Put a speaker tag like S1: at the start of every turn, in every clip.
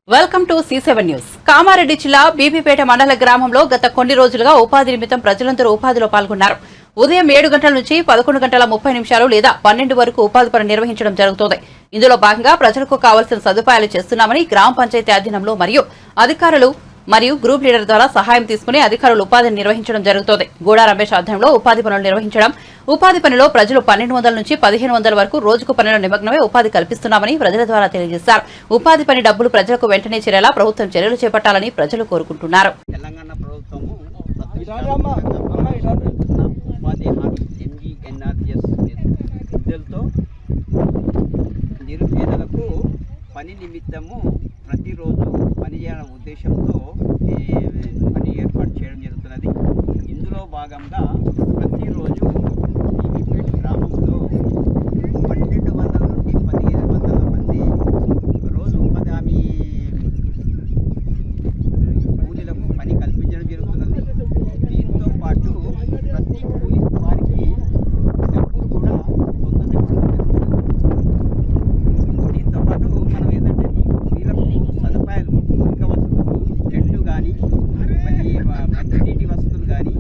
S1: Welcome to C7 news. Kamareddy జిల్లా బీబీపేట మండల గ్రామంలో గత కొన్ని రోజులుగా ఉపాధి నిమిత్తం ప్రజలందరూ ఉపాధిలో పాల్గొన్నారు. ఉదయం 7 గంటల నుంచి 11 గంటల 30 నిమిషాలు లేదా 12 వరకు ఉపాధి పని నిర్వహించడం జరుగుతోంది. ఇందులో భాగంగా ప్రజలకు కావాల్సిన సదుపాయాలు చేస్తున్నామని గ్రామ పంచాయతీ అధీనంలో మరియు అధికారులు మరియు గ్రూప్ లీడర్ ద్వారా సహాయం తీసుకుని అధికారులు ఉపాధిని నిర్వహించడం జరుగుతోంది. గూడా రమేష్ ఆధ్వర్యంలో ఉపాధి పనులు నిర్వహించడం, ఉపాధి పనిలో ప్రజలు 1200 నుంచి 1500 వరకు రోజుకు పనిలో నిమగ్నమై ఉపాధి కల్పిస్తున్నామని ప్రజల ద్వారా తెలియజేశారు. ఉపాధి పని డబ్బులు ప్రజలకు వెంటనే చేరేలా ప్రభుత్వం చర్యలు చేపట్టాలని ప్రజలు కోరుకుంటున్నారు.
S2: పని నిమిత్తము ప్రతిరోజు పని చేయడం ఉద్దేశంతో పని ఏర్పాటు చేయడం జరుగుతున్నది. ఇందులో భాగంగా ప్రతిరోజు బీబీపేట గ్రామంలో 1200 నుండి 1500 మంది రోజు ఉపాధి హామీ కూలీలకు పని కల్పించడం జరుగుతున్నది. దీంతో పాటు ప్రతి కూలీ వారికి డబ్బులు కూడా తొందరగా దీంతో పాటు మనం ఏంటంటే వీళ్ళకు సదుపాయాలు మౌలిక వసతులు, టెంట్లు కానీ మంచినీటి వసతులు కానీ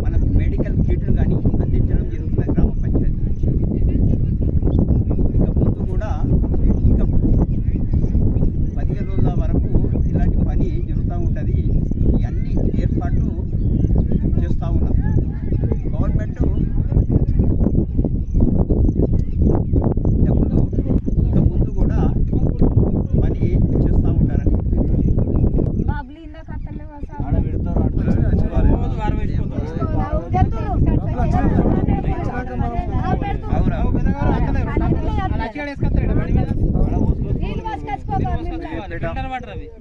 S2: మన మెడికల్ కిట్లు కానీ అందించడం జరుగుతుంది గ్రామ పంచాయతీ నుంచి. ఇక ముందు కూడా ఇంకా 15 రోజుల వరకు ఇలాంటి పని జరుగుతూ ఉంటుంది. ఇవన్నీ ఏర్పాట్లు చేస్తూ ఉన్నాం. గవర్నమెంట్ డబ్బులు ఇంకా ముందు కూడా పని చేస్తూ ఉంటారని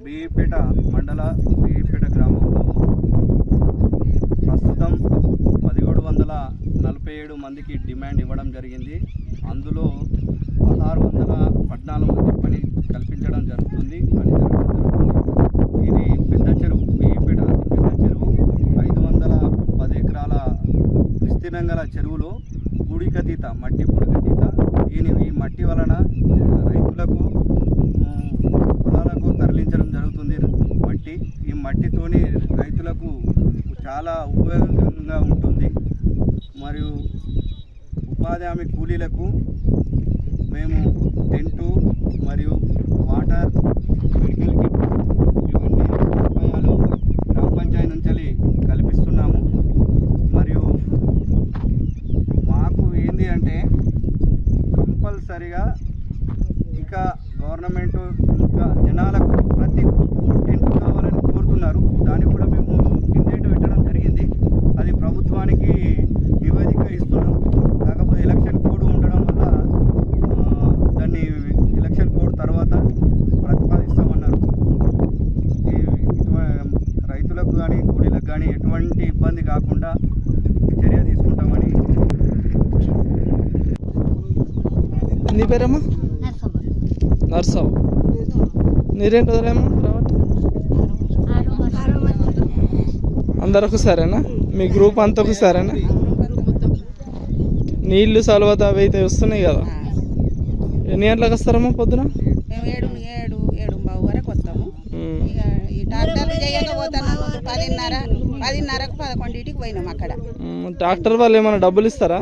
S3: బీబీపేట మండల బీబీపేట గ్రామంలో ప్రస్తుతం 1747 మందికి డిమాండ్ ఇవ్వడం జరిగింది. అందులో 1614 మంది పని కల్పించడం జరుగుతుంది. ఇది పెద్ద చెరువు, బీబీపేట పెద్ద చెరువు, 510 ఎకరాల విస్తీర్ణం గల చెరువులో పూడికతీత మట్టి పూడికతీత. ఈ మట్టి వలన రైతులకు పొలాలకు తరలించడం జరుగుతుంది. ఈ మట్టితోని రైతులకు చాలా ఉపయోగంగా ఉంటుంది. మరియు ఉపాధి హామీ కూలీలకు మేము టెంటు మరియు వాటర్, మెడికల్ కిట్ ఇవన్నీ సదుపాయాలు గ్రామ పంచాయతీ నుంచి కల్పిస్తున్నాము. మరియు మాకు ఏంది అంటే కంపల్సరిగా ఇంకా గవర్నమెంట్ ఇంకా జనాలకు ప్రతి టెంట్ కావాలని కోరుతున్నారు. దానికి కూడా మేము కిందేటు పెట్టడం జరిగింది. అది ప్రభుత్వానికి నివేదిక ఇస్తున్నాం. కాకపోతే ఎలక్షన్ కోడ్ ఉండడం వల్ల దాన్ని ఎలక్షన్ కోడ్ తర్వాత ప్రతిపాదిస్తామన్నారు. రైతులకు కానీ కూలీలకు కానీ ఎటువంటి ఇబ్బంది కాకుండా చర్య తీసుకుంటామని.
S4: నీ పేరమ్మా? నర్సవ్. నీరేంటి వదిలేమ్మా? అందరూ ఒకసారేనా? మీ గ్రూప్ అంతా ఒకసారేనా? నీళ్ళు సలవత అవి అయితే వస్తున్నాయి కదా. ఎన్ని గంటలకు వస్తారమ్మా పొద్దున?
S5: 7:30 వరకు వస్తాము. ఇక ఈ డాక్టర్లు చేయకపోతాను 10:30కు 11కి పోయినాం. అక్కడ
S4: డాక్టర్ వాళ్ళు ఏమైనా డబ్బులు ఇస్తారా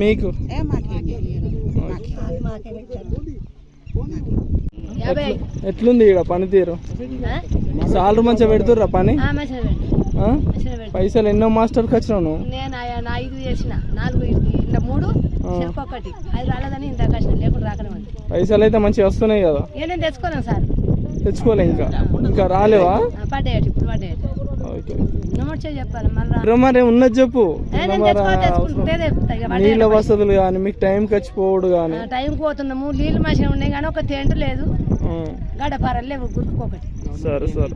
S4: మీకు? ఎట్లుంది ఇక్కడ పనితీరు? సాలరీ మంచిగా పెడుతుర్రా పని? పైసలు ఎన్నో మాస్టర్కి వచ్చినావు నువ్వు?
S6: నేను 5 చేసిన, 4 3 1 అది రాలేదని ఇంత కష్టం లేకుండా రాకనే.
S4: పైసలు అయితే మంచిగా వస్తున్నాయి కదా?
S6: నేను తెచ్చుకోలేను సార్.
S4: తెచ్చుకోలే ఇంకా రాలేవా?
S6: పడ్డాయట, ఇప్పుడు పడ్డాయట. చెప్పాలి
S4: మరి ఉన్నది చెప్పు. నీళ్ళ వసతులు కానీ మీకు టైం ఖర్చిపోవడు కానీ?
S6: టైం పోతున్నాము. నీళ్ళు మనిషి ఉన్నాయి కానీ ఒక టెంట్ లేదు, గడపారలు లేవు గుర్తుకోకటి.
S4: సరే సరే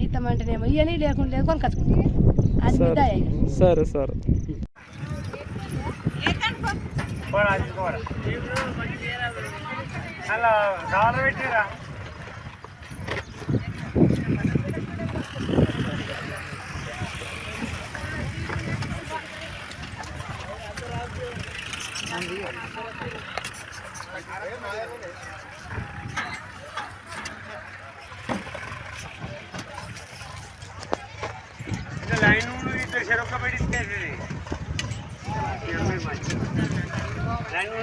S6: ఇస్తామంటేనేమో ఇవన్నీ లేకుండా లేదు కొనుకొచ్చుకుంటాం. అది
S4: సరే సరే.
S7: రంగు